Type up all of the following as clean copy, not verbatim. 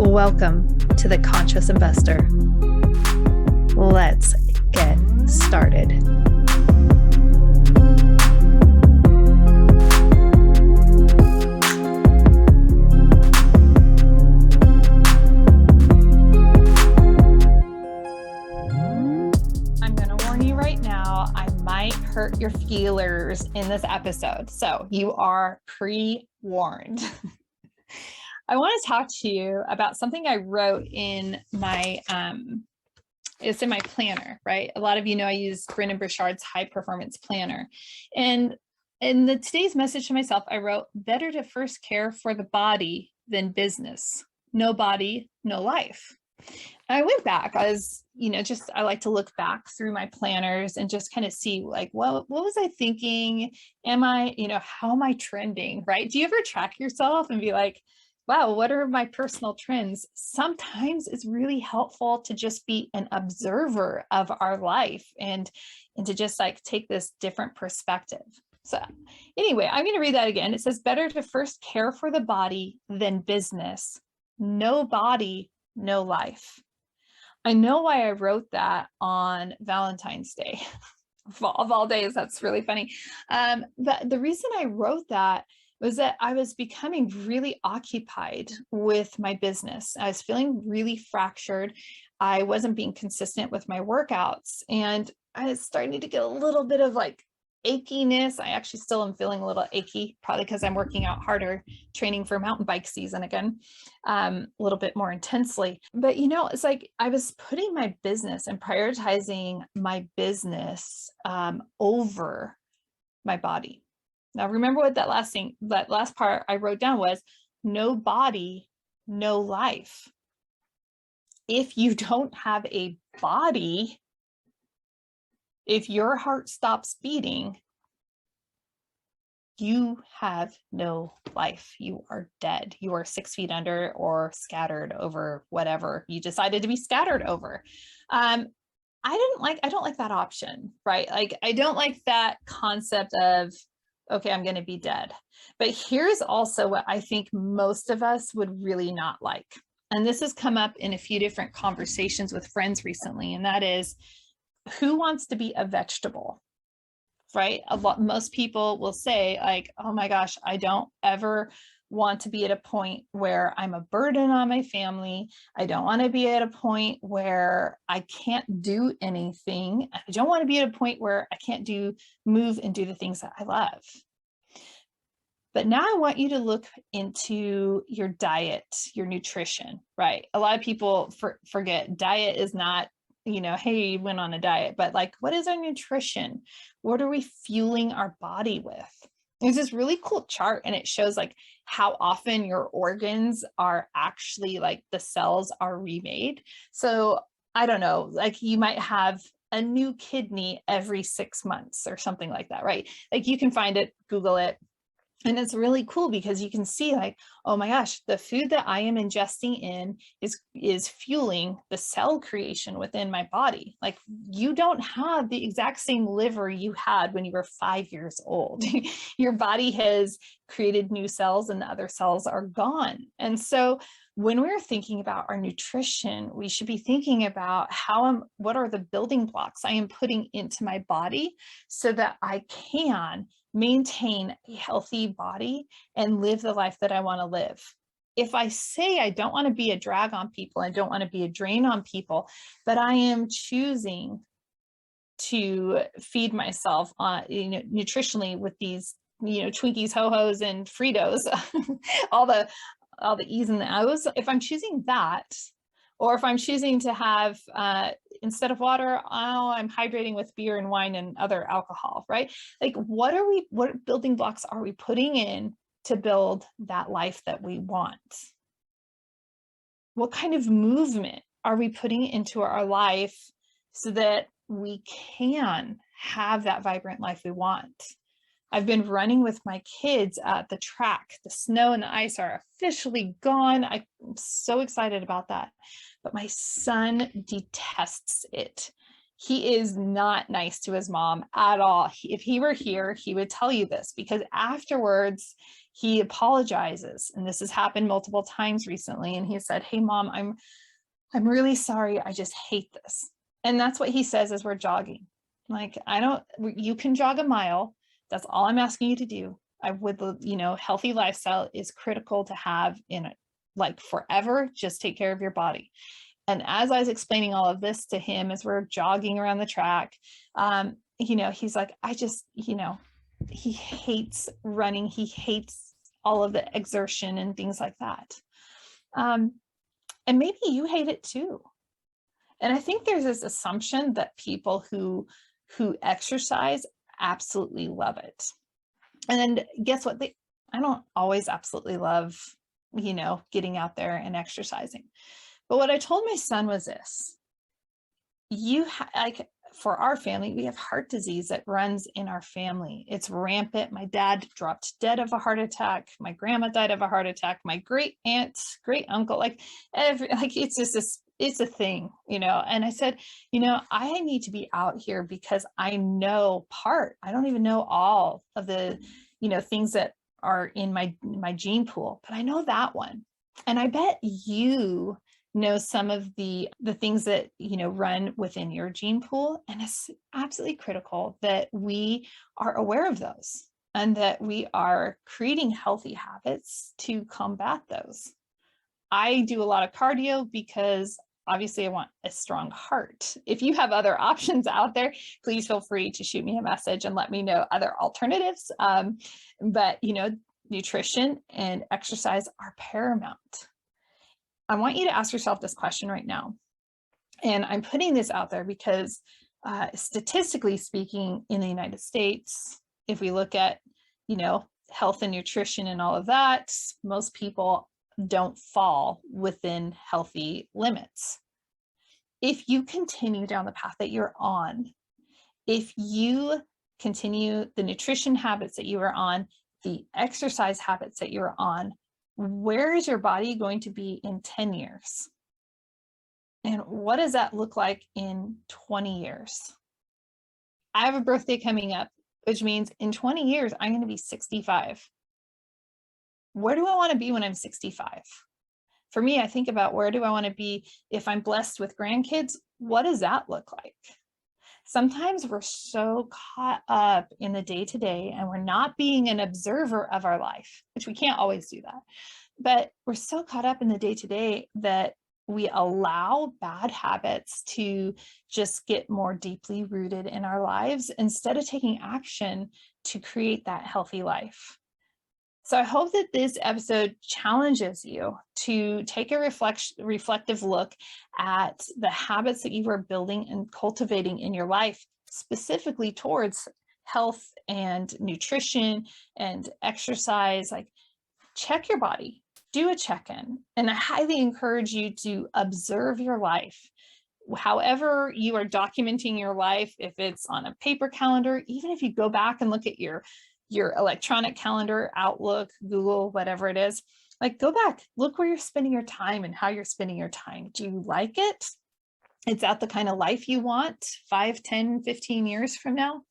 Welcome to the Conscious Investor. Let's get started. I'm going to warn you right now, I might hurt your feelers in this episode, so you are pre-warned. I want to talk to you about something I wrote in my, it's in my planner, right? A lot of you know I use Brendon Burchard's High Performance Planner. And in today's message to myself, I wrote, better to first care for the body than business. No body, no life. And I went back, I like to look back through my planners and just kind of see like, well, what was I thinking? How am I trending, right? Do you ever track yourself and be like, wow, what are my personal trends? Sometimes it's really helpful to just be an observer of our life and to just like take this different perspective. So anyway, I'm going to read that again. It says, better to first care for the body than business. No body, no life. I know why I wrote that on Valentine's Day. Of all days, that's really funny. But the reason I wrote that was that I was becoming really occupied with my business. I was feeling really fractured. I wasn't being consistent with my workouts, and I was starting to get a little bit of like achiness. I actually still am feeling a little achy, probably because I'm working out harder, training for mountain bike season again, a little bit more intensely. But it's like I was putting my business and prioritizing my business over my body. Now, remember what that last part I wrote down was: no body, no life. If you don't have a body, if your heart stops beating, you have no life. You are dead. You are 6 feet under or scattered over whatever you decided to be scattered over. I don't like that option, right? Like, I don't like that concept of, okay, I'm going to be dead. But here's also what I think most of us would really not like. And this has come up in a few different conversations with friends recently. And that is, who wants to be a vegetable, right? Most people will say like, oh my gosh, I don't ever want to be at a point where I'm a burden on my family. I don't want to be at a point where I can't do anything. I don't want to be at a point where I can't move and do the things that I love. But now I want you to look into your diet, your nutrition, right? A lot of people forget diet is not, hey, you went on a diet, but like, what is our nutrition? What are we fueling our body with? There's this really cool chart, and it shows like how often your organs are actually, like, the cells are remade. So I don't know, like you might have a new kidney every 6 months or something like that, right? Like you can find it, Google it. And it's really cool because you can see like, oh my gosh, the food that I am ingesting in is fueling the cell creation within my body. Like, you don't have the exact same liver you had when you were 5 years old. Your body has created new cells and the other cells are gone. And so when we're thinking about our nutrition, we should be thinking about what are the building blocks I am putting into my body so that I can maintain a healthy body and live the life that I want to live. If I say I don't want to be a drag on people, I don't want to be a drain on people, but I am choosing to feed myself nutritionally with these, Twinkies, Ho-Hos, and Fritos, all the E's and the O's. If I'm choosing that, or if I'm choosing to have, instead of water, I'm hydrating with beer and wine and other alcohol, right? Like, what building blocks are we putting in to build that life that we want? What kind of movement are we putting into our life so that we can have that vibrant life we want? I've been running with my kids at the track. The snow and the ice are officially gone. I'm so excited about that. But my son detests it. He is not nice to his mom at all. If he were here, he would tell you this, because afterwards he apologizes. And this has happened multiple times recently. And he said, "Hey mom, I'm really sorry. I just hate this." And that's what he says as we're jogging. Like, you can jog a mile. That's all I'm asking you to do. I would, healthy lifestyle is critical to have in it, like forever. Just take care of your body. And as I was explaining all of this to him as we're jogging around the track, he's like, he hates running. He hates all of the exertion and things like that. And maybe you hate it too. And I think there's this assumption that people who exercise absolutely love it. And then guess what? I don't always absolutely love, getting out there and exercising. But what I told my son was this: for our family, we have heart disease that runs in our family. It's rampant. My dad dropped dead of a heart attack. My grandma died of a heart attack. My great aunt, great uncle, it's just it's a thing, And I said, I need to be out here because I know I don't even know all of the, things that are in my gene pool, but I know that one. And I bet you know some of the things that run within your gene pool, and it's absolutely critical that we are aware of those and that we are creating healthy habits to combat those. I do a lot of cardio because obviously I want a strong heart. If you have other options out there, please feel free to shoot me a message and let me know other alternatives. But nutrition and exercise are paramount. I want you to ask yourself this question right now. And I'm putting this out there because statistically speaking, in the United States, if we look at, health and nutrition and all of that, most people don't fall within healthy limits. If you continue down the path that you're on, if you continue the nutrition habits that you are on, the exercise habits that you're on, where is your body going to be in 10 years? And what does that look like in 20 years? I have a birthday coming up, which means in 20 years, I'm going to be 65. Where do I want to be when I'm 65? For me, I think about where do I want to be if I'm blessed with grandkids? What does that look like? Sometimes we're so caught up in the day-to-day and we're not being an observer of our life, which we can't always do that. But we're so caught up in the day-to-day that we allow bad habits to just get more deeply rooted in our lives instead of taking action to create that healthy life. So I hope that this episode challenges you to take a reflective look at the habits that you are building and cultivating in your life, specifically towards health and nutrition and exercise. Like, check your body, do a check-in, and I highly encourage you to observe your life. However you are documenting your life, if it's on a paper calendar, even if you go back and look at your electronic calendar, Outlook, Google, whatever it is, like, go back, look where you're spending your time and how you're spending your time. Do you like it? Is that the kind of life you want 5, 10, 15 years from now?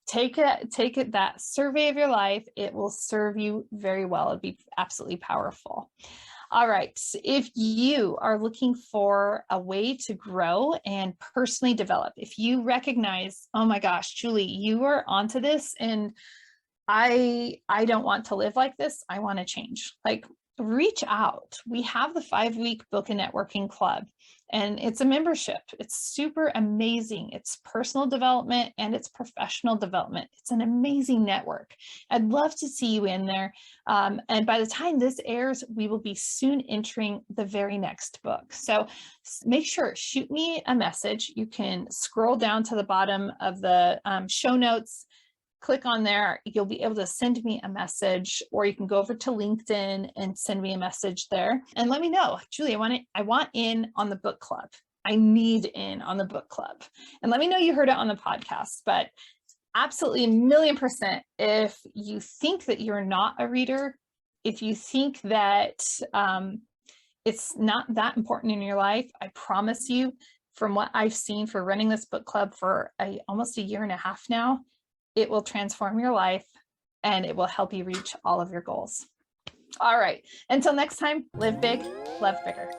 Take it, that survey of your life. It will serve you very well. It'd be absolutely powerful. All right. If you are looking for a way to grow and personally develop, if you recognize, oh my gosh, Julie, you are onto this and I don't want to live like this, I want to change, like, reach out. We have the 5-week Book and Networking Club, and it's a membership. It's super amazing. It's personal development and it's professional development. It's an amazing network. I'd love to see you in there. And by the time this airs, we will be soon entering the very next book. So make sure, shoot me a message. You can scroll down to the bottom of the show notes, click on there, you'll be able to send me a message, or you can go over to LinkedIn and send me a message there and let me know, Julie, I want in on the book club. I need in on the book club. And let me know you heard it on the podcast. But absolutely 1,000,000%, if you think that you're not a reader, if you think that it's not that important in your life, I promise you from what I've seen for running this book club for almost a year and a half now, it will transform your life and it will help you reach all of your goals. All right, until next time, live big, love bigger.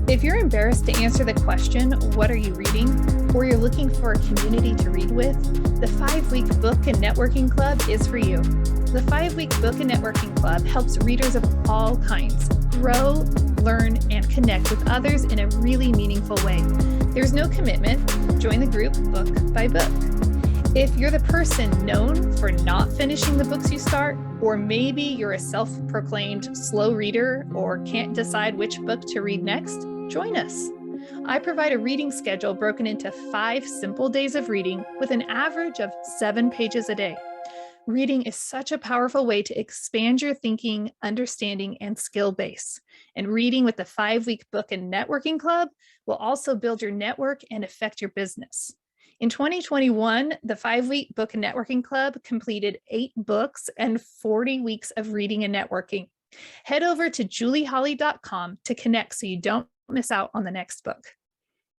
If you're embarrassed to answer the question, what are you reading? Or you're looking for a community to read with, the 5-week Book and Networking Club is for you. The 5-week Book and Networking Club helps readers of all kinds grow, learn, and connect with others in a really meaningful way. There's no commitment. Join the group book by book. If you're the person known for not finishing the books you start, or maybe you're a self-proclaimed slow reader or can't decide which book to read next, join us. I provide a reading schedule broken into 5 simple days of reading with an average of 7 pages a day. Reading is such a powerful way to expand your thinking, understanding, and skill base. And reading with the 5-week Book and Networking Club will also build your network and affect your business. In 2021, the 5-week Book and Networking Club completed 8 books and 40 weeks of reading and networking. Head over to julieholly.com to connect so you don't miss out on the next book.